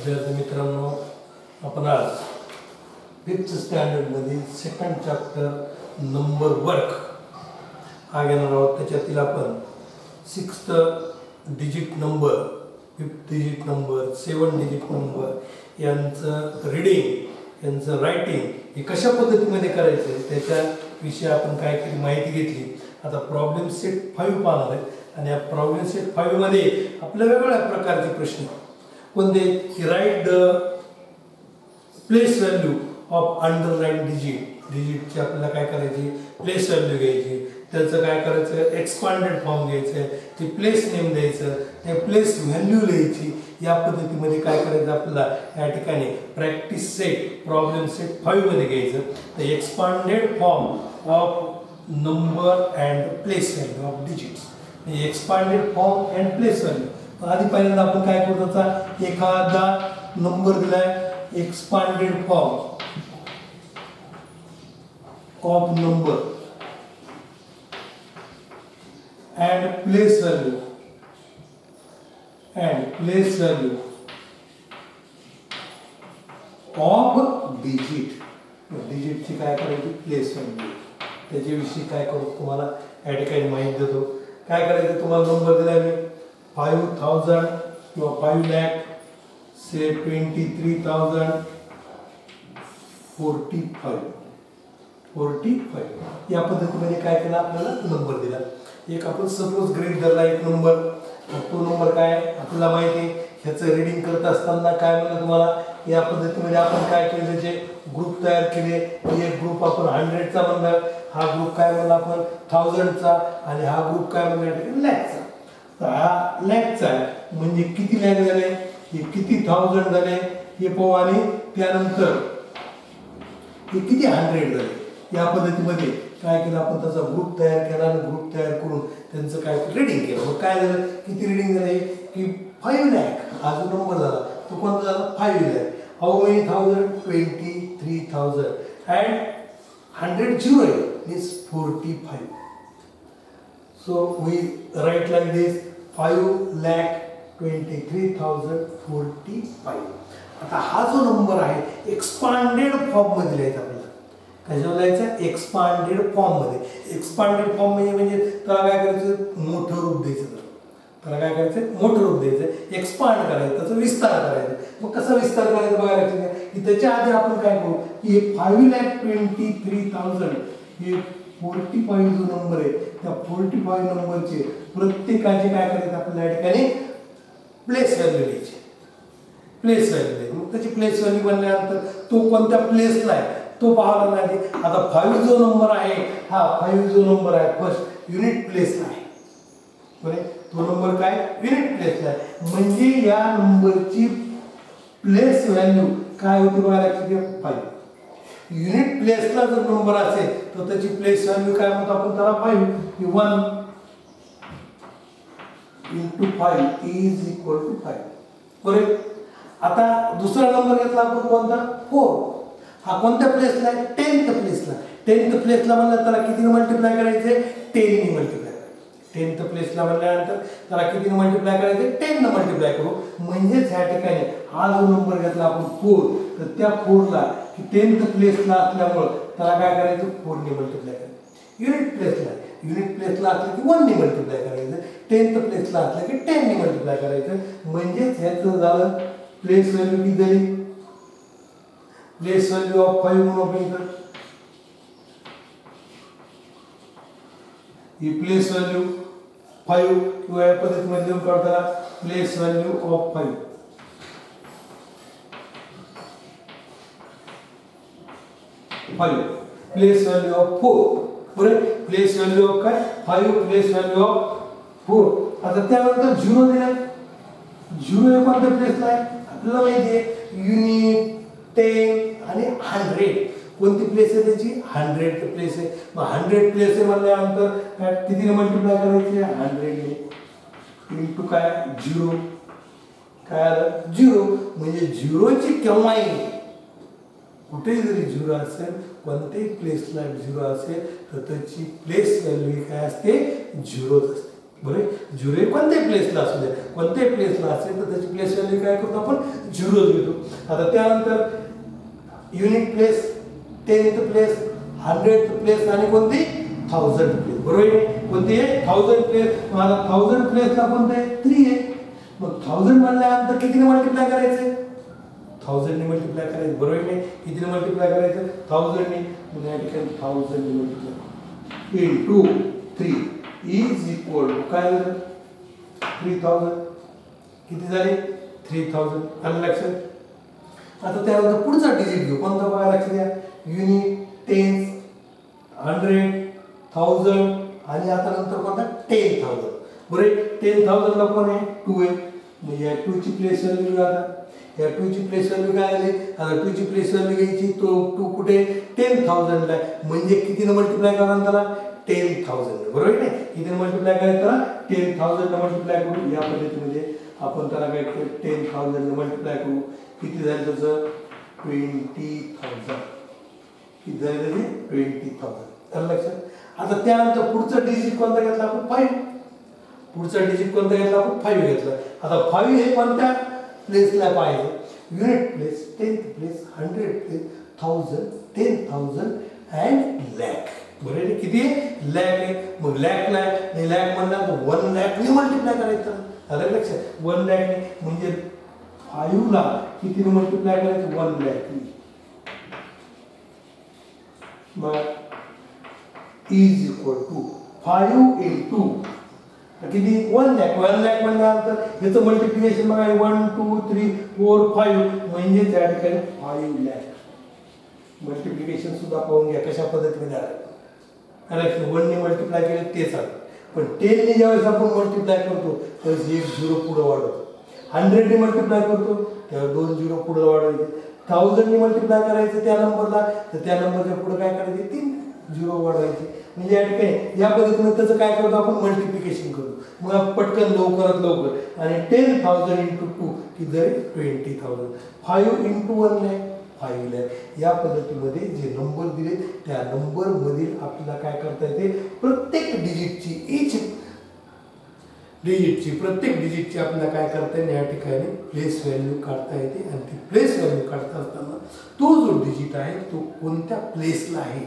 विद्यार्थी मित्रांनो, आपण आज 5th स्टँडर्ड मध्ये सेकंड चॅप्टर नंबर वर्क हा घेणार आहोत। त्याच्यातील आपण 6th digit number, 5th digit number, 7 digit number यांचं रीडिंग, यांचं रायटिंग हे कशा पद्धतीमध्ये करायचं त्याच्या विषयी आपण काय केली माहिती घेतली। आता प्रॉब्लेम सेट 5 पाहणार आहे आणि या प्रॉब्लेम सेट 5 मध्ये आपल्या वेगवेगळ्या प्रकारचे प्रश्न कोणते की right the place value of underline digit. डिजिटची आपल्याला काय करायची, प्लेस व्हॅल्यू घ्यायची, त्याचं काय करायचं, एक्सपांडेड फॉर्म घ्यायचं, ते प्लेस नेम द्यायचं, ते प्लेस व्हॅल्यू लिहायची। या पद्धतीमध्ये काय करायचं आपल्याला या ठिकाणी प्रॅक्टिस सेट प्रॉब्लेम सेट 5 मध्ये घ्यायचं। तर expanded form of number and place value of digits, expanded form and place value. आधी पहिल्यांदा आपण काय करतो, आता एखादा नंबर दिलाय, expanded form of number and place value of digit. डिजिटची काय करायची, प्लेस व्हॅल्यू, त्याच्याविषयी काय करू तुम्हाला या ठिकाणी माहिती देतो। काय करायचं, तुम्हाला नंबर दिलाय मी 5000 किंवा 5 लाख से 23,045 या पद्धतीमध्ये काय केलं आपल्याला नंबर दिला। एक आपण सपोज ग्रेड धरला एक नंबर, तो नंबर काय आपल्याला माहिती आहे, ह्याचं रीडिंग करत असताना काय म्हणलं तुम्हाला, या पद्धतीमध्ये आपण काय केलं, त्याचे ग्रुप तयार केले। एक ग्रुप आपण 100 चा म्हणलं, हा ग्रुप काय म्हणला आपण 1000 चा, आणि हा ग्रुप काय म्हणला लॅखचा। तर हा लॅखचा आहे म्हणजे किती लॅख झाले, हे किती 1000 झाले हे पाहू, आणि त्यानंतर हे किती 100 झाले। या पद्धतीमध्ये काय केलं आपण, त्याचा ग्रुप तयार केला आणि ग्रुप तयार करून त्यांचं काय रीडिंग केलं। मग काय झालं, किती रीडिंग झाले की 5 लाख, हा जो नंबर झाला तो कोणता झाला 5 lakh. How many thousand, 23,000 and 100 zero is 45. So we write like this 5,23,045. आता हा जो नंबर आहे एक्सपांडेड फॉर्म मध्ये लिहायचा आपल्याला। कशावर लिहायचा, एक्सपांडेड फॉर्म मध्ये। एक्सपांडेड फॉर्म म्हणजे त्याला काय करायचं, मोठं रूप द्यायचं, त्याला काय करायचं, मोठं रूप द्यायचं, एक्सपांड करायचं, त्याचा विस्तार करायचा। मग कसा विस्तार करायचा बघा लक्षात घ्या, की त्याच्या आधी आपण काय करू की हे 5,23,000 हे 45 जो नंबर आहे, त्या 45 नंबरचे प्रत्येकाचे काय करायचं आपल्याला या ठिकाणी प्लेस व्हॅल्यू द्यायची, प्लेस व्हॅल्यू द्यायची। मग त्याची प्लेस व्हॅल्यू बनल्यानंतर तो कोणत्या प्लेसला आहे तो पाहायला लागेल। आता 5 जो नंबर आहे, हा 5 जो नंबर आहे फर्स्ट युनिट प्लेसला आहे, बरोबर, तो नंबर काय युनिट प्लेसला आहे, म्हणजे या नंबरची प्लेस व्हॅल्यू काय होती बघा लक्षात घ्या 5। युनिट प्लेसला जर नंबर असेल तर त्याची प्लेस व्हॅल्यू काय म्हणतो आपण त्याला 5, 1 * 5 = 5, बरोबर। आता दुसरा नंबर घेतला आपण कोणता 4, हा कोणत्या प्लेसला आहे 10th प्लेसला। 10th प्लेसला म्हणलं त्याला कितीने मल्टिप्लाय करायचे, 10 ने मल्टिप्लाय करायचे। 10th प्लेसला म्हणल्यानंतर त्याला कितीने मल्टिप्लाय करायचे, 10 ने मल्टिप्लाय करू। म्हणजेच ह्या ठिकाणी हा जो नंबर घेतला आपण 4, तर त्या 4 ला की 10th प्लेसला असल्यामुळे त्याला काय करायचं 4 ने मल्टिप्लाय करायचं। युनिट प्लेसला असलं की 1 ने मल्टिप्लाय करायचं, 10th प्लेसला असलं की 10 ने मल्टिप्लाय करायचं। म्हणजेच ह्याचं झालं प्लेस व्हॅल्यू किती झाली, प्लेस व्हॅल्यू ऑफ 5 म्हणून आपण ही प्लेस व्हॅल्यू 5 किंवा या पद्धतीमध्ये लिहून काढताना place value of 5 place value of 4, बरोबर। प्लेस व्हॅल्यू ऑफ काय 5, प्लेस व्हॅल्यू ऑफ 4। आता त्यानंतर 0 दिलाय, 0 हे कोणत्या प्लेसला आहे आपल्याला माहिती आहे, युनिट, 10 आणि 100 कोणती प्लेस आहे त्याची 100 प्लेस आहे। मग 100 प्लेस आहे म्हणल्यानंतर काय कितीने मल्टिप्लाय करायचे 100 ने इंटू काय 0, काय आलं 0, म्हणजे 0 ची केव्हाही कुठेही जरी 0 असेल, कोणत्याही प्लेसला 0 असेल तर त्याची प्लेस व्हॅल्यू काय असते 0 असते। बरोबर. झिरो हे कोणत्याही प्लेसला असू दे, कोणत्याही प्लेसला असेल तर त्याची प्लेस व्हॅल्यू काय करतो आपण झिरोच घेतो. आता त्यानंतर unit place, 10th place, 100th place आणि कोणती 1000 प्लेस. बरोबर आहे. कोणती आहे 1000 प्लेस. मग आता 1000 प्लेसला कोणतं आहे 3 आहे. मग 1000 म्हणल्यानंतर कितीने मल्टिप्लाय करायचं 1000 ने मल्टिप्लाय करायचं. बरोबर आहे. कितीने मल्टिप्लाय करायचं 1000 ने. मग या ठिकाणी 1000 ने multiply into 3 is equal to काय झालं 3000. किती झाले 3000. आलं लक्षात. आता त्यानंतर पुढचा डिजिट घेऊ. कोणता बघा लक्षात द्या. युनिट, टेन्स, 100, 1000 आणि आता नंतर कोणता 10000. बरोबर. 10000 ला कोण आहे 2 आहे. म्हणजे या 2 ची प्लेस व्हॅल्यू आता या 2 ची प्लेस व्हॅल्यू काय झाली. आता 2 ची प्लेस व्हॅल्यू घ्यायची. तो 2 कुठे 10000 ला आहे. म्हणजे कितीने मल्टिप्लाय करणार त्याला 10000. बरोबर आहे. कितीने मल्टिप्लाय करायचं त्याला 10000 ने मल्टिप्लाय करू. या पद्धतीमध्ये आपण त्याला काय करू 10000 ने मल्टिप्लाय करू. किती झालं त्याचं 20000. किती झाले त्याचे 20000. तर लक्षात. आता त्यानंतर पुढचा डिजिट कोणता घेतला आपण 5. पुढचा डिजिट कोणता घेतला आपण 5 घेतला. आता 5 हे कोणत्या प्लेसला पाहिजे unit place, 10th place, 100th place, 1000, 10000 and lakh. बरोबर आहे. किती लॅक आहे. मग लॅकला लॅक म्हणला तर 1 लाख ने मल्टिप्लाय करायचं. आता लक्षात 1 लाख ने म्हणजे 5 ला कितीने मल्टिप्लाय करायचं 1 लाख. मग इज इक्वल टू 5 इंटू किती 1 लाख. 1 लाख म्हणल्यानंतर याचं मल्टिप्लिकेशन बघा 1 2 3 4 5 म्हणजे त्या ठिकाणी 5 लाख. मल्टिप्लिकेशन सुद्धा पाहून घ्या कशा पद्धतीने झालं. 1 ने मल्टिप्लाय केलं तेच आलं. पण 10 ने ज्यावेळेस आपण मल्टिप्लाय करतो त्यावेळेस एक झिरो पुढे वाढवतो. 100 ने मल्टिप्लाय करतो त्यावेळेस 2 झिरो पुढे वाढवायचे. 1000 ने मल्टिप्लाय करायचं त्या नंबरला तर त्या नंबरच्या पुढे काय करायचे 3 झिरो वाढवायचे. म्हणजे या ठिकाणी या पद्धतीने त्याचं काय करतो आपण मल्टिप्लिकेशन करू. मग पटकन लवकरात लवकर आणि 10000 इंटू 2 किती झाले 20000. 5 इंटू 1 लाख 5 लाख. या पद्धतीमध्ये जे नंबर दिले त्या नंबर मधील आपल्याला काय करता येते प्रत्येक डिजिटची आपल्याला काय करता येईल या ठिकाणी प्लेस व्हॅल्यू काढता येते. आणि ती प्लेस व्हॅल्यू काढता असताना तो जो डिजिट आहे तो कोणत्या प्लेसला आहे.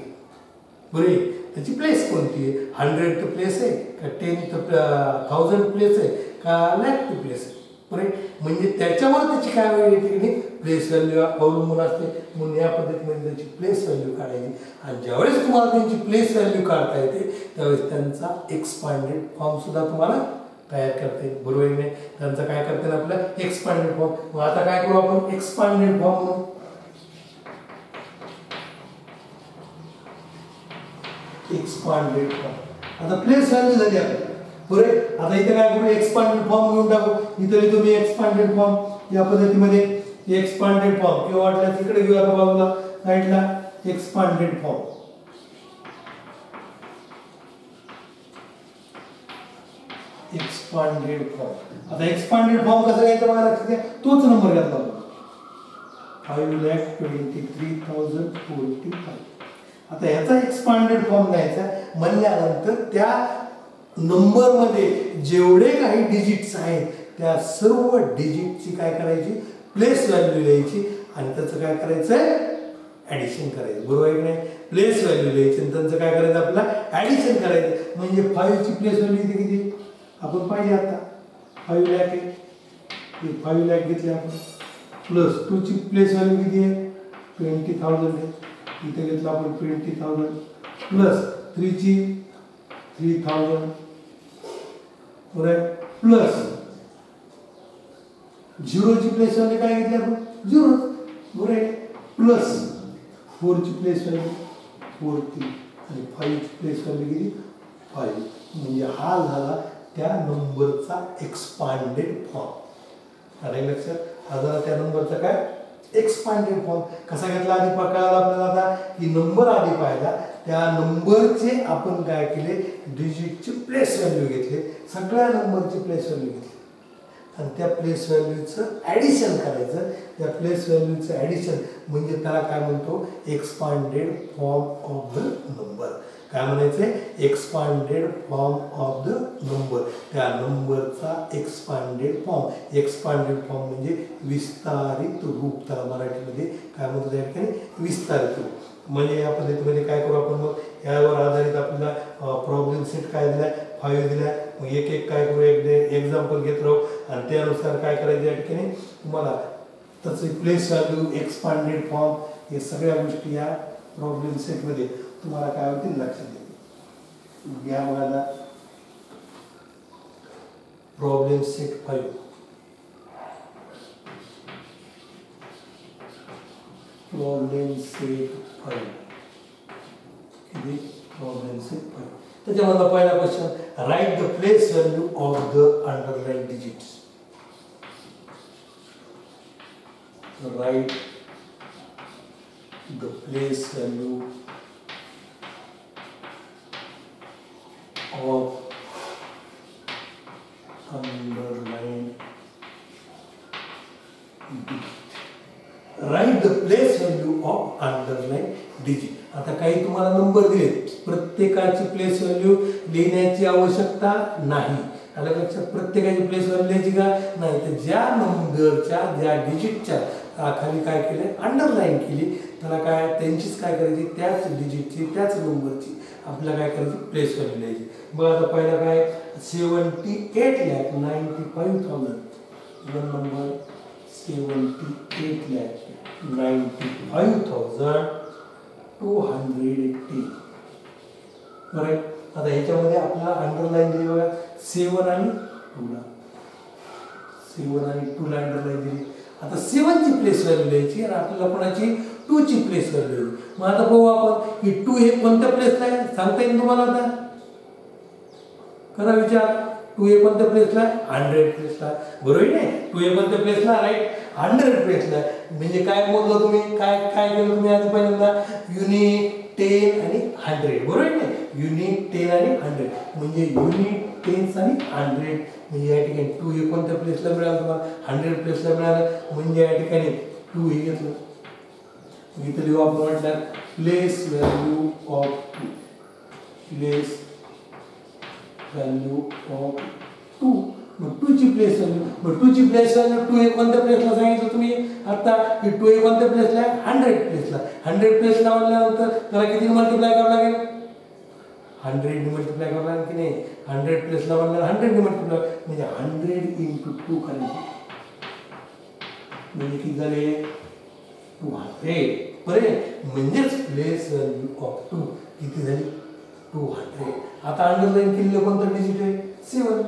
बरे त्याची प्लेस कोणती आहे 100th प्लेस आहे का 10,000 प्लेस आहे का लाख प्लेस आहे. बरे म्हणजे त्याच्यावर त्याची काय वेगळी प्लेस व्हॅल्यू अवलंबून असते. म्हणून या पद्धतीमध्ये त्याची प्लेस व्हॅल्यू काढायची. आणि ज्यावेळेस तुम्हाला त्यांची प्लेस व्हॅल्यू काढता येते त्यावेळेस त्यांचा एक्सपांडेड फॉर्म सुद्धा तुम्हाला तयार करता येईल. बरोबर नाही. त्यांचा काय करता येईल आपल्याला एक्सपांडेड फॉर्म. मग आता काय करू आपण एक्सपांडेड फॉर्म म्हणून एक्सपांडेड फॉर्म. आता प्लेस व्हॅल्यू झाली आपली. बरोबर. आता इथे काय करू एक्सपांडेड फॉर्म घेऊन टाकू. इथे तुम्ही एक्सपांडेड फॉर्म या पद्धतीमध्ये एक्सपांडेड फॉर्म किंवा वाटल्यास इकडे घेऊ आता बाजूला साईडला एक्सपांडेड फॉर्म. Expanded form. आता एक्सपांडेड फॉर्म कसा घ्यायचा बघा लक्षात घ्या. तोच नंबर घ्यायचा 5,23,045. आता ह्याचा एक्सपांडेड फॉर्म घ्यायचा म्हणल्यानंतर त्या नंबर मध्ये जेवढे काही डिजिट्स आहेत त्या सर्व डिजिटची काय करायची प्लेस व्हॅल्यू द्यायची आणि त्याचं काय करायचंय ऍडिशन करायचं. बरोबर आहे की नाही. प्लेस व्हॅल्यू द्यायची आणि त्यांचं काय करायचं आपल्याला ऍडिशन करायचं. म्हणजे 5 ची प्लेस व्हॅल्यू इथे किती आपण पाहिजे आता 5 लाख आहे. 5 लाख घेतले आपण प्लस 2 ची प्लेस व्हॅल्यू किती आहे 20,000 आहे. इथे घेतलं आपण 20,000 प्लस 3 ची 3,000 बरोबर प्लस 0 ची प्लेस व्हॅल्यू काय घेतली आपण 0 बरोबर आहे. प्लस 4 ची प्लेस व्हॅल्यू 4 आणि 5 ची प्लेस व्हॅल्यू किती 5. म्हणजे हा झाला त्या नंबरचा एक्सपांडेड फॉर्म. आलं लक्षात. हा झाला त्या नंबरचा काय एक्सपांडेड फॉर्म. कसा घेतला आधी कळाला आपल्याला आता की नंबर आधी पाहिला त्या नंबरचे आपण काय केले डिजिटची प्लेस व्हॅल्यू घेतले. सगळ्या नंबरची प्लेस व्हॅल्यू घेतली आणि त्या प्लेस व्हॅल्यूचं ॲडिशन करायचं. त्या प्लेस व्हॅल्यूचं ॲडिशन म्हणजे त्याला काय म्हणतो expanded form of the number. काय म्हणायचं, expanded form of the number, त्या नंबरचा एक्सपांडेड फॉर्म. एक्सपांडेड फॉर्म म्हणजे विस्तारित रूप, त्याला मराठीमध्ये काय म्हणतो त्या ठिकाणी, विस्तारित रूप. म्हणजे या पद्धतीमध्ये काय करू आपण मग, यावर आधारित आपल्याला प्रॉब्लेम सेट काय दिलाय, 5 दिलाय. मग एक एक काय करू, एक एक्झाम्पल घेत राहू आणि त्यानुसार काय करायचं या ठिकाणी तुम्हाला तसे प्लेस व्हॅल्यू, एक्सपांडेड फॉर्म, हे सगळ्या गोष्टी या प्रॉब्लेम सेटमध्ये तुम्हाला काय होतील लक्षात येतील. घ्या बघा प्रॉब्लेम सेट 5. Problem set 5. किती प्रॉब्लेम सेट 5. त्याच्यामधला पहिला question, right the place value of the underline digits. Write the place value of underline digit. Write the place value of underline digit. आता काही तुम्हाला नंबर दिले, प्रत्येकाची प्लेस व्हॅल्यू लिहिण्याची आवश्यकता नाही. आलं लक्षात, प्रत्येकाची प्लेस व्हॅल्यू लिहायची का नाही, तर ज्या नंबरच्या ज्या डिजिटच्या खाली काय केले, अंडरलाईन केली, त्याला काय त्यांचीच काय करायची, त्याच डिजिटची त्याच नंबरची आपल्याला काय करायची, प्लेस व्हॅल्यू लिहायची. बघ आता पहिला काय, 78,95,000. One number 78,95,280. बरं, आता ह्याच्यामध्ये आपल्याला अंडरलाईन दिली बघा, 7 आणि 2 ला, 7 आणि 2 ला अंडरलाईन दिली. आता 7 ची प्लेस व्हॅल्यू लिहायची आणि आपल्याला कोणाची 2 ची प्लेस व्हॅल्यू लिहायची. मग आता बघू आपण की 2 हे कोणत्या प्लेसला आहे, सांगता येईल तुम्हाला आता, करा विचार. 2 हे कोणत्या प्लेसला आहे, 100 प्लेसला. बरोबर नाही, 2 हे कोणत्या प्लेसला, राईट, 100 प्लेसला. म्हणजे काय मोजलं तुम्ही, काय काय केलं तुम्ही आज पहिल्यांदा, युनिट, 10 आणि 100. बरोबर नाही, युनिट, 10 आणि 100 म्हणजे युनिट, 10 आणि 100. म्हणजे या ठिकाणी 2 हे कोणत्या प्लेसला मिळालं तुम्हाला, 100 प्लेसला मिळालं. म्हणजे या ठिकाणी 2 हे घेतलं. इथे लिहू आपण म्हटलं place value of 2, place value of 2. मग 2 ची प्लेस व्हॅल्यू, मग 2 ची प्लेस व्हॅल्यू 2 हे कोणत्या प्लेसला सांगितलं तुम्ही आता, की 2 हे कोणत्या प्लेसला आहे, 100 प्लेसला. 100 प्लेसला म्हणल्यानंतर त्याला किती मल्टिप्लाय करावं लागेल, 100 ने मल्टिप्लाय करावं लागेल की नाही. 100 प्लेसला म्हणल्यावर 100 ने मल्टिप्लाय, म्हणजे 100 into 2 करायचे, म्हणजे किती झाले, 200. बरे, म्हणजेच प्लेस व्हॅल्यू ऑफ 2 किती झाली, 200. आता अंडरलाईन केलेलं कोणतं डिजिट आहे, 7.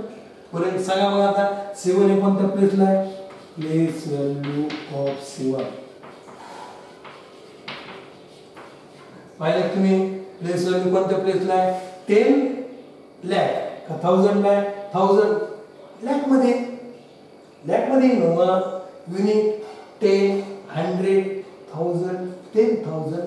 बरं, सांगा मग आता 7 हे कोणत्या प्लेसला आहे, प्लेस व्हॅल्यू ऑफ 7. पाहिलं तुम्ही, प्लेस व्हॅल्यू कोणत्या प्लेसला आहे, 10 लाख का 1000 लाख, 1000 लाख मध्ये, लाख मध्ये मग युनिट, 10, 100, 1000, 10,000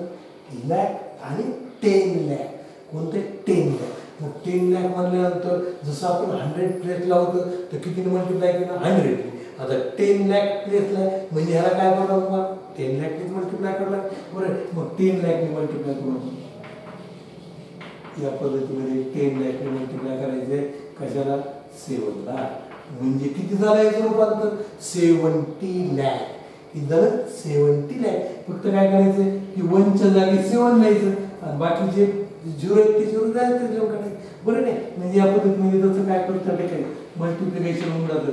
लाख आणि 10 लाख. कोणते, 10 लाख. मग 10 लाख म्हणल्यानंतर जसं आपण 100 प्लेसला होतं तर किती मल्टिप्लाय केलं, 100. आता 10 लाख प्लेसला म्हणजे ह्याला काय करणार तुम्हाला, 10 लाख मल्टिप्लाय करणार. बरं, मग 10 लाख मल्टिप्लाय करू आपण या पद्धतीमध्ये. 10 लाख मल्टिप्लाय करायचे कशाला, 7 ला. म्हणजे किती झालं याचं रूपांतर, 70 लाख. किती झालं, 70 लाख. फक्त काय करायचं की 1च्या जागी 7 लिहायचं आणि बाकीचे 0 आहेत ते 0 जायचं लिहून काढायचं. बरं नाही, म्हणजे या पद्धतीमध्ये तसं काय करतं ते काय मल्टिप्लिकेशन होऊन जातं,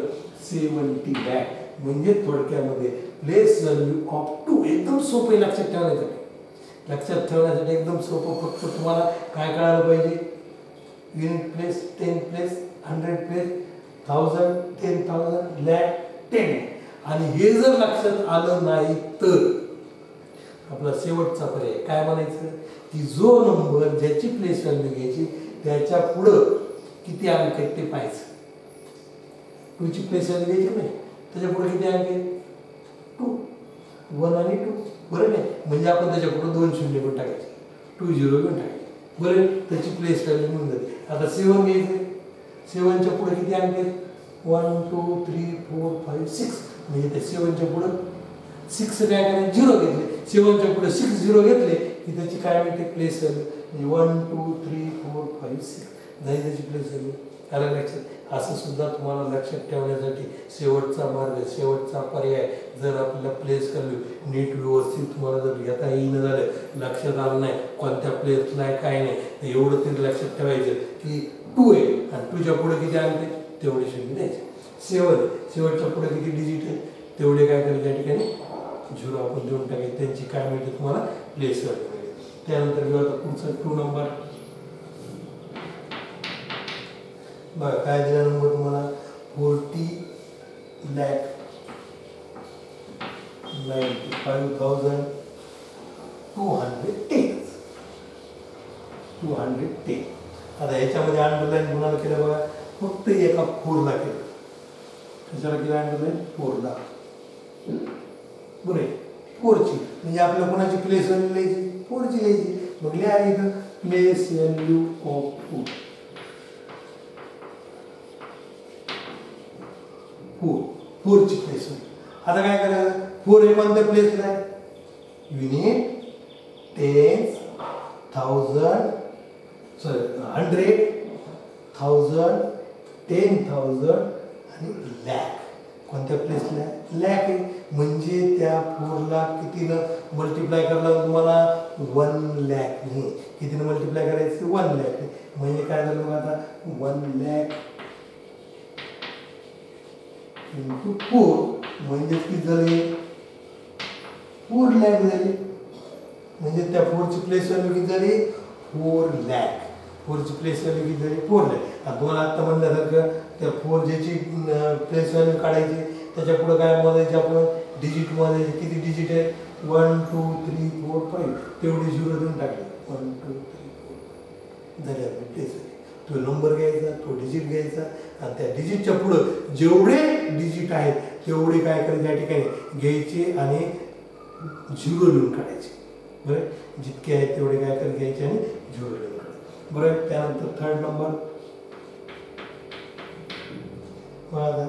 70 लाख. म्हणजे थोडक्यामध्ये प्लेस व्हॅल्यू ऑफ 2 एकदम सोपं लक्षात ठेवण्यासाठी. लक्षात ठेवण्यासाठी एकदम सोपं, फक्त तुम्हाला काय कळायला पाहिजे, unit place, 10 place, 100 place, 1000, 10,000, lakh, 10. आणि हे जर लक्षात आलं नाही तर आपला शेवटचा पर्याय काय म्हणायचं, की जो नंबर ज्याची प्लेस व्हॅल्यू घ्यायची त्याच्या पुढं किती अंक आहेत ते पाहायचं. 2 ची प्लेस व्हॅल्यू घ्यायची नाही, त्याच्या पुढे किती अंक आहेत, 2, 1 आणि 2. बरं नाही, म्हणजे आपण त्याच्या पुढे 2 शून्य पण टाकायचे, 2 0 पण टाकायचे. बरं, त्याची प्लेस व्हॅल्यू मिळून जाते. आता 7 घ्यायचे, 7च्या पुढे किती अंक आहेत, 1 2 3 4 5 6. म्हणजे त्या 7च्या पुढे 6 काय करायचे, 0 घेतले. 7च्या पुढे 6 0 घेतले की त्याची काय मिळते प्लेस व्हॅल्यू, म्हणजे 1 2 3 4 5 6 झाली त्याची प्लेस व्हॅल्यू. आलं लक्षात. असं सुद्धा तुम्हाला लक्षात ठेवण्यासाठी शेवटचा मार्ग, शेवटचा पर्याय, जर आपल्याला प्लेस व्हॅल्यू नीट व्यवस्थित तुम्हाला जर घेता येईन झालं, लक्षात आलं नाही कोणत्या प्लेसला आहे काय नाही, तर एवढं तरी लक्षात ठेवायचं की 2 आहे आणि 2च्या पुढे किती अंक आहे तेवढे शून्य द्यायचे. 7 शेवटच्या पुढे किती डिजिट आहे तेवढे काय करायचे या ठिकाणी 0 आपण देऊन टाकायचे. त्यांची काय मिळते तुम्हाला प्लेस व्हॅल्यू मिळेल. त्यानंतर घेऊ आता पुढचा 2 नंबर. बघा काय दिला नंबर तुम्हाला 40,95,210. आता याच्यामध्ये अंडरलाईन गुणाला केलं बघा, फक्त एका 4ला केलं. कशाला केलं अंडरलाईन 4ला. बरे 4ची म्हणजे आपल्याला कोणाची प्लेस व्हॅल्यू लिहायची 4ची लिहायची. मग लिहा इथं प्लेस व्हॅल्यू ऑफ 4ची प्लेस व्हॅल्यू. आता काय करायचं 4 हे कोणत्या प्लेसला आहे, युनिट, टेन्स, 1000 सॉरी 100, 1000, 10,000 आणि लॅक. कोणत्या प्लेसला लॅक आहे, म्हणजे त्या 4ला कितीनं मल्टिप्लाय करायला तुम्हाला 1 लॅक नाही, कितीनं मल्टिप्लाय करायचं 1 लॅक नाही. म्हणजे काय झालं मग आता 1 लॅक इंटू 4 म्हणजे किती झाले 4 लॅक झाले. म्हणजे त्या 4ची प्लेस व्हॅल्यू किती झाली 4 लॅक. 4ची प्लेस व्हॅल्यू किती झाली 4 लॅक. आता तुम्हाला आत्ता म्हणल्यासारखं त्या 4 ज्याची प्लेस व्हॅल्यू काढायची त्याच्या पुढे काय मोजायचे आपण डिजिट मोजायचे. किती डिजिट आहे 1 2 3 4 5 तेवढे 0 देऊन टाकले 1 2 3 4 झाले आपली प्लेस व्हॅल्यू. तो नंबर घ्यायचा, तो डिजिट घ्यायचा आणि त्या डिजिटच्या पुढं जेवढे डिजिट आहेत तेवढे काय करायचे या ठिकाणी घ्यायचे आणि 0 लिहून काढायचे. बरं जितके आहेत तेवढे काय करायचे घ्यायचे आणि 0 लिहून काढायचे. बरं त्यानंतर 3rd नंबर बघा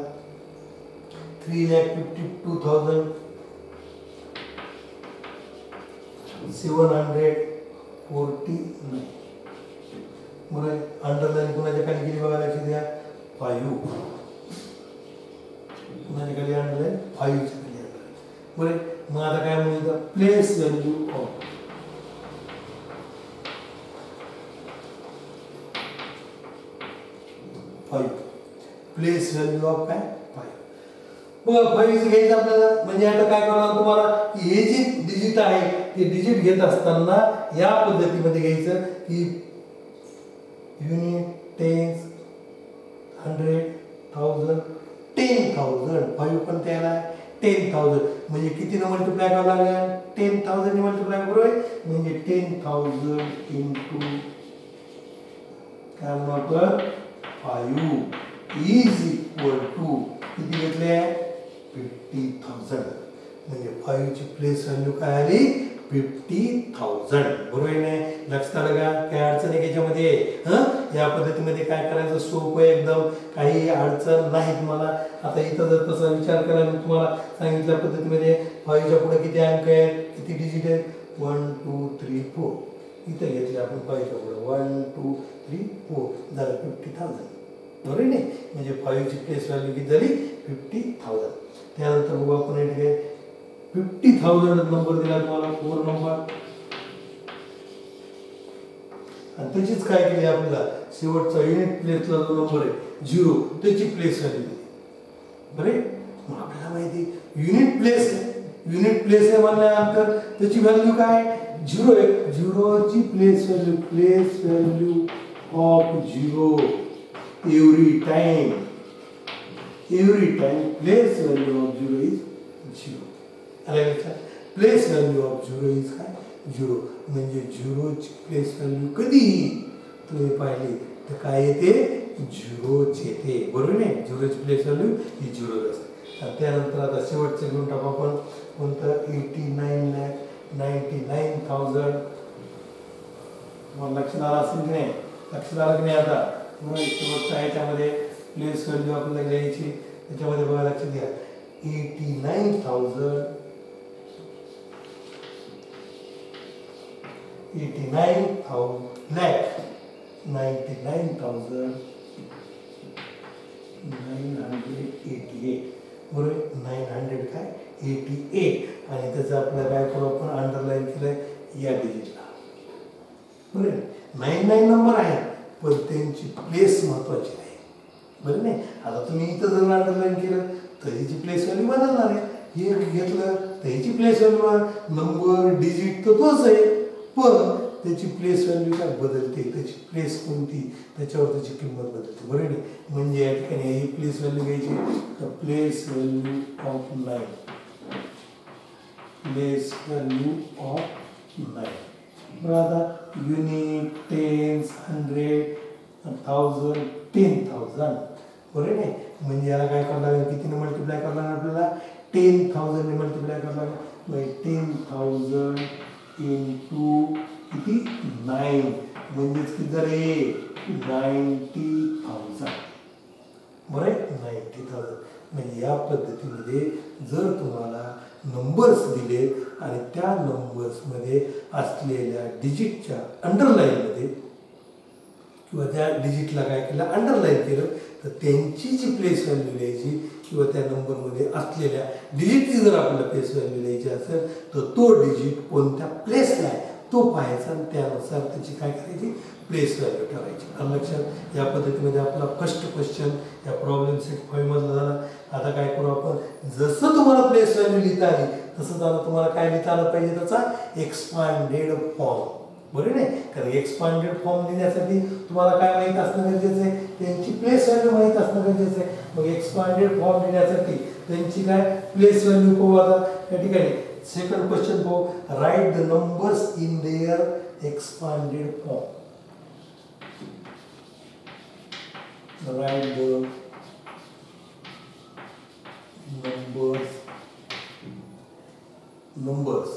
3,52,749. बरं अंडरलाईन कुणाच्या खाली गेली बघा लक्ष द्या 5. कुणाच्या खाली अंडरलाईन 5च्या खाली अंडरलाईन. बरं मग आता काय म्हणतात place value of 5. Place value of काय 5. मग 5 घ्यायचं आपल्याला. म्हणजे आता काय करणार तुम्हाला हे जे डिजिट आहे ते डिजिट घेत असताना या पद्धतीमध्ये घ्यायचं की युनिट, टेन्स, 100, 1000, 10,000. 5 पण त्याला 10,000 म्हणजे कितीनं मल्टिप्लाय करावं लागेल 10,000 ने मल्टिप्लाय बरोबर. म्हणजे 10,000 इंटू काय म्हणू आपण 5 इज इक्वल टू किती घेतले 50,000. म्हणजे 5ची प्लेस व्हॅल्यू काय आली 50,000. बरोबर आहे. लक्षात आलं का काय अडचण आहे याच्यामध्ये. या पद्धतीमध्ये काय करायचं सोपं एकदम, काही अडचण नाही तुम्हाला. आता इथं जर तसा विचार करा मी तुम्हाला सांगितल्या पद्धतीमध्ये 5च्या पुढे किती अंक आहेत किती डिजिट आहेत 1 2 3 4. इथं घेतले आपण 5च्या पुढे 1 2 3 4 झालं 50,000. बरोबर नाही. म्हणजे 5ची प्लेस व्हॅल्यू किती झाली 50,000. त्यानंतर बघू आपण हे ठिकाणी 50,000 नंबर दिला तुम्हाला 4 नंबर आणि त्याचीच काय केली आपल्याला शेवटचा युनिट प्लेसला जो नंबर आहे 0 त्याची प्लेस व्हॅल्यू दिली. बरे मग आपल्याला माहिती युनिट प्लेस आहे म्हणल्यानंतर त्याची व्हॅल्यू काय 0 आहे. 0ची place value of 0 every time place value of 0 is 0. Place value of 0 is काय 0. म्हणजे 0ची प्लेस व्हॅल्यू कधी तुम्ही पाहिली तर काय येते 0च येते. बरोबर नाही. 0ची प्लेस व्हॅल्यू ही 0 असते. त्यानंतर आता शेवटचं घेऊन टाकू आपण कोणतं 89,99,000. मग लक्षात आलं असेल की नाही. लक्षात आलं की नाही. आता शेवटच्या ह्याच्यामध्ये प्लेस व्हॅल्यू आपल्याला घ्यायची. त्याच्यामध्ये बघा लक्षात घ्या 89,000 89,000 lakh 99,988 बरोबर 900 काय 88 आणि त्याचं आपल्याला काय करू आपण अंडरलाईन केलंय या डिजिटला बरोबर 99 नंबर आहे पण त्यांची प्लेस महत्वाची आहे बरं नाही आता तुम्ही इथं जर अंडरलाईन केलं तर ह्याची प्लेस व्हॅल्यू बदलणार आहे हे घेतलं तर ह्याची प्लेस व्हॅल्यू नंबर डिजिट तर तोच आहे पण त्याची प्लेस व्हॅल्यू काय बदलते त्याची प्लेस कोणती त्याच्यावर त्याची किंमत बदलते बरोबर नाही म्हणजे या ठिकाणी ही प्लेस व्हॅल्यू घ्यायची तर place value of 9 place value of 9 बरं आता युनिट टेन्स 100,000 10,000 बरोबर नाही म्हणजे याला काय करावं लागेल कितीने मल्टिप्लाय करावं लागेल आपल्याला 10,000 ने मल्टिप्लाय करावं लागेल म्हणजे 10,000 इंटू किती 9 म्हणजेच किती झाले 90,000 बरं 90,000 म्हणजे या पद्धतीमध्ये जर तुम्हाला नंबर्स दिले आणि त्या नंबर्समध्ये असलेल्या डिजिटच्या अंडरलाईनमध्ये किंवा त्या डिजिटला काय केलं अंडरलाईन केलं तर त्यांची जी प्लेस व्हॅल्यू लिहायची किंवा त्या नंबरमध्ये असलेल्या डिजिटची जर आपल्याला प्लेस व्हॅल्यू लिहायची असेल तर तो डिजिट कोणत्या प्लेसला आहे तो पाहायचा आणि त्यानुसार त्याची काय करायची प्लेस व्हॅल्यू ठेवायची आणि लक्षात या पद्धतीमध्ये आपला फर्स्ट क्वेश्चन या प्रॉब्लेम सेट 5 मधला झाला आता काय करू आपण जसं तुम्हाला प्लेस व्हॅल्यू लिहिता आली तसंच आता तुम्हाला काय लिहिता आलं पाहिजे त्याचा एक्सपांडेड फॉर्म बरोबर नाही कारण एक्सपांडेड फॉर्म लिहिण्यासाठी तुम्हाला काय माहित असणं गरजेचं आहे त्यांची प्लेस व्हॅल्यू माहित असणं गरजेचं आहे मग एक्सपांडेड फॉर्म लिहिण्यासाठी त्यांची काय प्लेस व्हॅल्यू पाहू आता या ठिकाणी सेकंड क्वेश्चन पाहू write the numbers in their expanded form write the numbers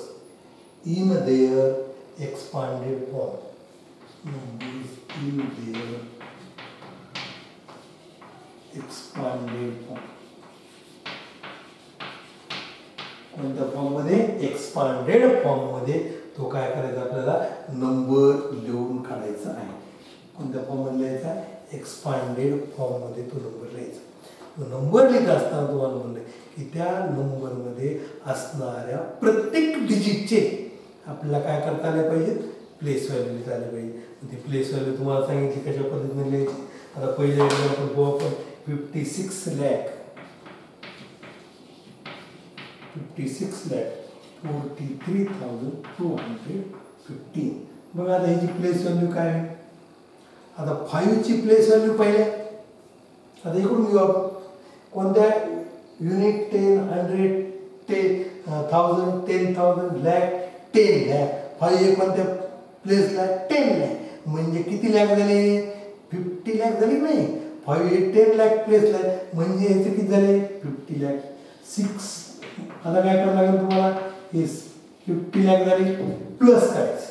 in their expanded form numbers in their expanded form कोणत्या फॉर्म मध्ये एक्सपांडेड फॉर्म मध्ये तो काय करायचा आपल्याला नंबर लिहून काढायचा आहे कोणत्या फॉर्म मध्ये लिहायचा एक्सपांडेड फॉर्म मध्ये तो नंबर लिहायचा नंबर लिहित असताना तुम्हाला म्हणलं की त्या नंबरमध्ये असणाऱ्या प्रत्येक डिजिटचे आपल्याला काय करता आले पाहिजे प्लेस व्हॅल्यू लिहिता आले पाहिजे ती प्लेस व्हॅल्यू तुम्हाला सांगितली कशा पद्धतीने लिहायची आता पहिले एक्झाम्पल पाहू आपण 56,43,215 बघा आता ह्याची प्लेस व्हॅल्यू काय आहे आता 5 ची प्लेस व्हॅल्यू पाहिजे आता इकडून घेऊ आपण कोणत्या युनिट 10 100 10,000 10,000 लॅक 10 लॅक 5 हे कोणत्या प्लेसला 10 लॅक म्हणजे किती लॅक झाले 50 लॅक झाले नाही 5 हे 10 लॅक प्लेसला म्हणजे याचे किती झाले 50 लॅक 6 आता काय करावं लागेल तुम्हाला हे 50 लॅक झाले प्लस करायचं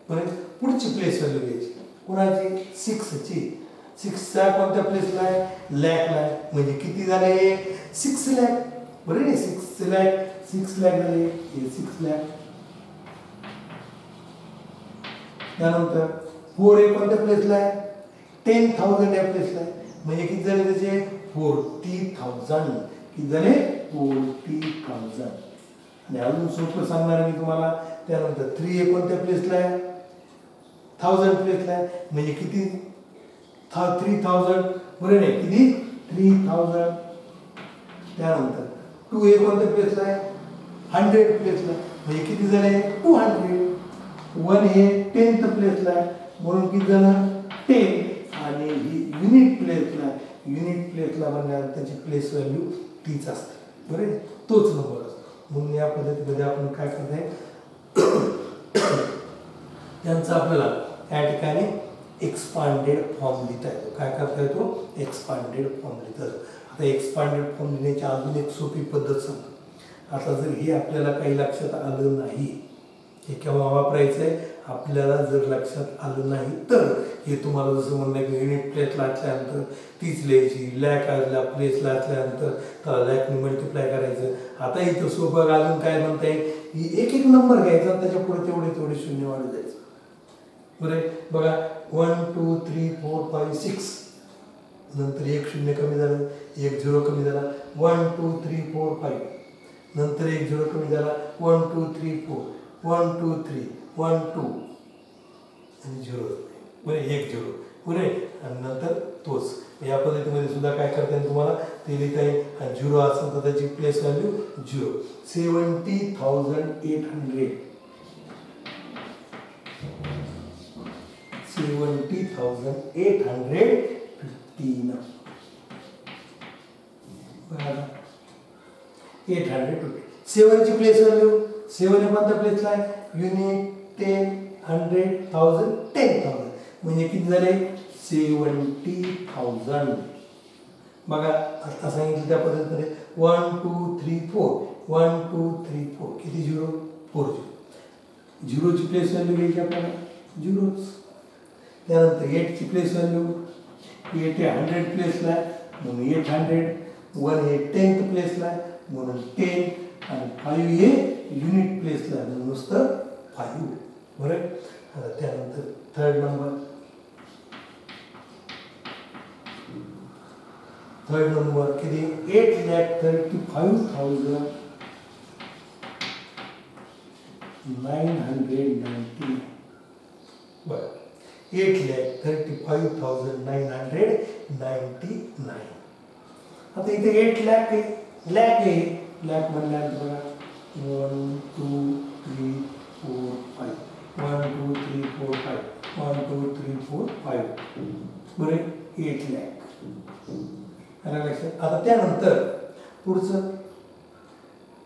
बरं पुढची प्लेस व्हॅल्यू घ्यायची कोणाची 6 ची 6 चा कोणत्या प्लेसला आहे लॅकला आहे म्हणजे किती झाले 6 लॅक बरोबर आहे 6 लॅक झाले हे 6 लॅक त्यानंतर 4 हे कोणत्या प्लेसला आहे 10,000 या प्लेसला आहे म्हणजे किती झाले त्याचे 40,000 किती झाले 40,000 आणि अजून सोपं सांगणार मी तुम्हाला त्यानंतर 3 हे कोणत्या प्लेसला आहे 1000 प्लेसला आहे म्हणजे किती 3,000 बरोबर आहे किती 3,000 त्यानंतर 2 हे कोणत्या प्लेसला आहे 100 प्लेसला म्हणजे किती झाले 200 1 हे 10th प्लेसला आहे म्हणून किती झालं 10 आणि ही युनिट प्लेसला म्हणल्यावर त्याची प्लेस व्हॅल्यू तीच असते बरोबर तोच नंबर असतो म्हणून या पद्धतीमध्ये आपण काय करताय त्यांचा आपल्याला या ठिकाणी एक्सपांडेड फॉर्म लिहिता येतो काय करता येतो एक्सपांडेड फॉर्म लिहिता येतो आता एक्सपांडेड फॉर्म लिहिण्याची अजून एक सोपी पद्धत सांगतो आता जर हे आपल्याला काही लक्षात आलं नाही हे केव्हा वापरायचं आहे आपल्याला जर लक्षात आलं नाही तर हे तुम्हाला जसं म्हणलं की युनिट प्लेसला असल्यानंतर तीच लिहायची लॅक असल्या प्लेसला असल्यानंतर त्याला लॅकने मल्टिप्लाय करायचं आता इथं सोपं अजून काय म्हणता येईल, एक एक नंबर घ्यायचा त्याच्या पुढे तेवढे तेवढे शून्य वाढत जायचं. बरं बघा 1 2 3 4 5 6 नंतर एक शून्य कमी झालं, एक झिरो कमी झाला, 1 2 3 4 5 नंतर एक झिरो कमी झाला, 1 2 3 4 1 2 3 1 2 आणि झिरो. बरं एक झिरो बरे आणि नंतर तोच. या पद्धतीमध्ये सुद्धा काय करता येईल तुम्हाला ते लिहिता येईल. आणि झिरो असेल तर त्याची प्लेस व्हॅल्यू झिरो. 70,800 70,815 बघा 850. 7 ची प्लेस व्हॅल्यू 7 हे कोणत्या प्लेसला आहे, युनिट 10 100 1000 10,000 म्हणजे किती झाले 70,000. बघा आता सांगितलं त्या पद्धतीने 1 2 3 4 1 2 3 4 किती झिरो 4 झिरो. झिरोची प्लेस व्हॅल्यू घ्यायची आपल्याला झिरोच. त्यानंतर 8 ची प्लेस व्हॅल्यू 8 हे 100 प्लेसला आहे म्हणून 800. 1 हे 10th प्लेसला आहे म्हणून 10 आणि 5 हे युनिट प्लेसला आहे म्हणून नुसतं 5. बरं आता त्यानंतर थर्ड नंबर किती 8,35,990. बरं 8,35,999. आता इथे 8 लाख आहे, लॅक म्हणल्यानंतर बघा 1 2 3 4 5 1 2 3 4 5 1 2 3 4 5 बरे 8 लाख. आता त्यानंतर पुढचं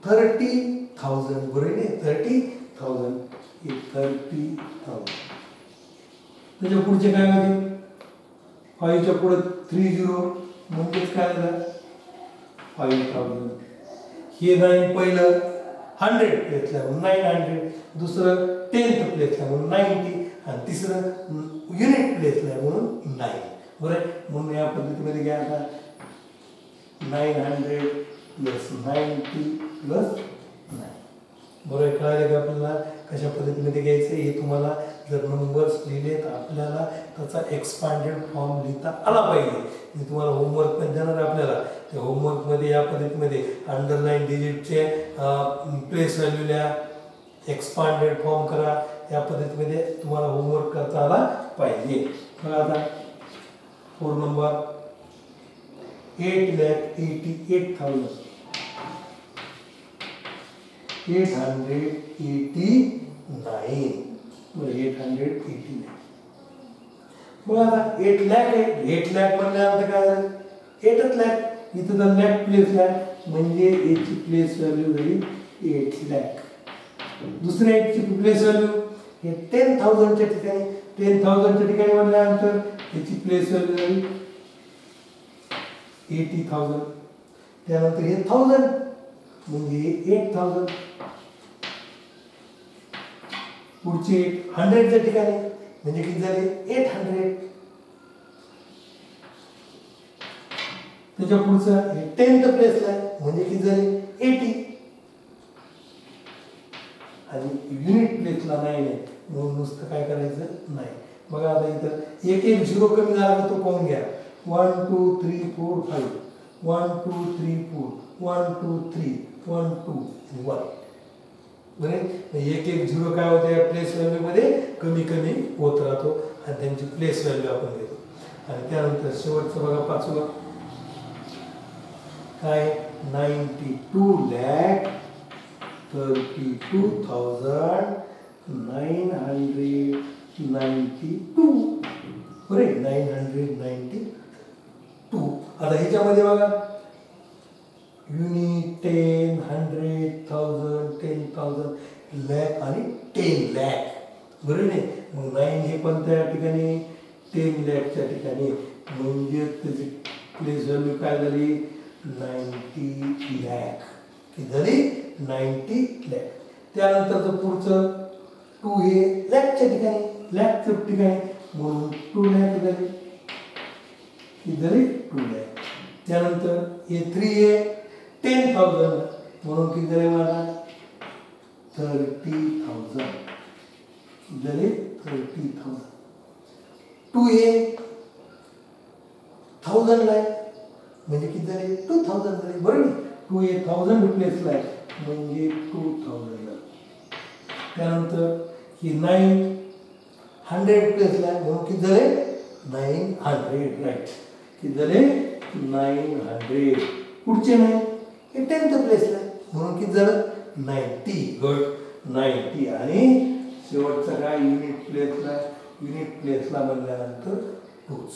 30,000 बरोबर आहे 30,000 हे 30,000. त्याच्या पुढचे काय होते 5 च्या पुढे 30 म्हणजेच काय झालं 5,000. हे 9 पहिलं 100 प्लेसला म्हणून 900, दुसरं 10th प्लेसला म्हणून 90 आणि तिसरं युनिट प्लेसला म्हणून 9. बरं म्हणून या पद्धतीमध्ये घ्या आता 900 प्लस 90 प्लस 9. बरोबर कळालं का आपल्याला कशा पद्धतीमध्ये घ्यायचं हे. तुम्हाला जर नंबर्स लिहिले तर आपल्याला त्याचा एक्सपांडेड फॉर्म लिहिता आला पाहिजे. मी तुम्हाला होमवर्क पण देणार आपल्याला. त्या होमवर्कमध्ये या पद्धतीमध्ये अंडरलाईन डिजिटचे प्लेस व्हॅल्यू लिहा, एक्सपांडेड फॉर्म करा. या पद्धतीमध्ये तुम्हाला होमवर्क करता आला पाहिजे. बघा आता 4 नंबर 8,88,889. बरं 889. बघा आता 8 लाख आहे. 8 लाख म्हणल्यानंतर काय झालं 8th लाख. इथं जर लॅक प्लेसला म्हणजे याची प्लेस व्हॅल्यू झाली 8 लाख. दुसऱ्या 8 ची प्लेस व्हॅल्यू हे 10,000 च्या ठिकाणी 10,000 च्या ठिकाणी म्हणल्यानंतर याची प्लेस व्हॅल्यू झाली 80,000. त्यानंतर हे 1000 म्हणजे 8,000. पुढचे 100 च्या ठिकाणी म्हणजे किती झाले 800. त्याच्या पुढचं हे 10th प्लेसला म्हणजे किती झाले 80 आणि युनिट प्लेसला नाही म्हणून नुसतं काय करायचं नाही. बघा आता इथं एक एक झिरो कमी झाला तो पाहून घ्या. 1 2 3 4 5 1 2 3 4 1 2 3 1 2 आणि 1. बरे एक एक झिरो काय होते या प्लेस व्हॅल्यू मध्ये कमी कमी होत राहतो आणि त्यांची प्लेस व्हॅल्यू आपण घेतो. आणि त्यानंतर शेवटचं बघा 5वं काय 92,32,992. बरे 992. आता ह्याच्यामध्ये बघा युनिट 10 100 1000 10,000 लॅक आणि 10 लाख. बरोबर नाही मग 9 हे पण त्या ठिकाणी 10 लाखच्या ठिकाणी म्हणजे त्याची प्लेस व्हॅल्यू काय झाली 90 लाख. किती झाली 90 लाख. त्यानंतरचं पुढचं 2 हे लॅकच्या ठिकाणी लॅकच्या ठिकाणी म्हणून 2 लाख झाली. किती झाली 2 लाख. त्यानंतर हे 3 हे 10,000 म्हणून किती झाले मला 30,000 झाले 30,000. 2a 1000 ला आहे म्हणजे किती झाले 2000 झाले बरोबर. 2a 1000 रिप्लेस ला आहे म्हणजे 2000 झाले. त्यानंतर ही 900 प्लेस ला आहे म्हणून किती झाले 900 राईट. किती झाले 900. पुढचे नाही हे 10th प्लेसला आहे म्हणून किती झालं 90. गुड 90. आणि शेवटचा काय युनिट प्लेसला म्हणल्यानंतर तोच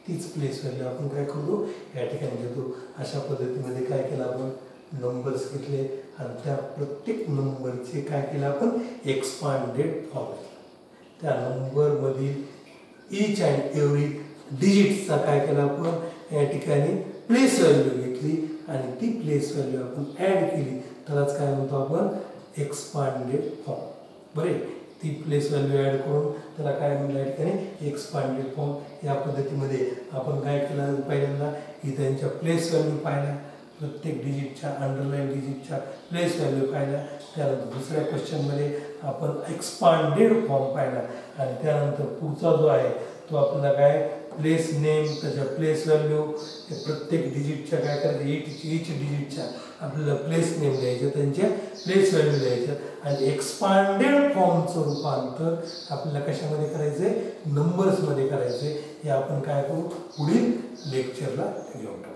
तीच प्लेस व्हॅल्यू आपण काय करतो या ठिकाणी घेतो. अशा पद्धतीमध्ये काय केलं आपण नंबर्स घेतले आणि त्या प्रत्येक नंबरचे काय केलं आपण एक्सपांडेड फॉर्म. त्या नंबरमधील ईच अँड एव्हरी डिजिटचा काय केला आपण या ठिकाणी प्लेस व्हॅल्यू घेतली आणि ती प्लेस व्हॅल्यू आपण ॲड केली तरच काय म्हणतो आपण एक्सपांडेड फॉर्म. बरे ती प्लेस व्हॅल्यू ॲड करून त्याला काय म्हणलं या ठिकाणी एक्सपांडेड फॉर्म. या पद्धतीमध्ये आपण काय केलं पहिल्यांदा की त्यांच्या प्लेस व्हॅल्यू पाहिल्या प्रत्येक डिजिटच्या अंडरलाईन डिजिटच्या प्लेस व्हॅल्यू पाहिल्या. त्यानंतर दुसऱ्या क्वेश्चनमध्ये आपण एक्सपांडेड फॉर्म पाहिला आणि त्यानंतर पुढचा जो आहे तो आपल्याला काय प्लेस नेम त्याच्या प्लेस व्हॅल्यू प्रत्येक डिजिटच्या काय करायचं ईच डिजिटच्या आपल्याला प्लेस नेम द्यायचं त्यांच्या प्लेस व्हॅल्यू द्यायचं आणि एक्सपांडेड फॉर्मचं रूपांतर आपल्याला कशामध्ये करायचं नंबर्समध्ये करायचं. हे आपण काय करू पुढील लेक्चरला घेऊन टाकू.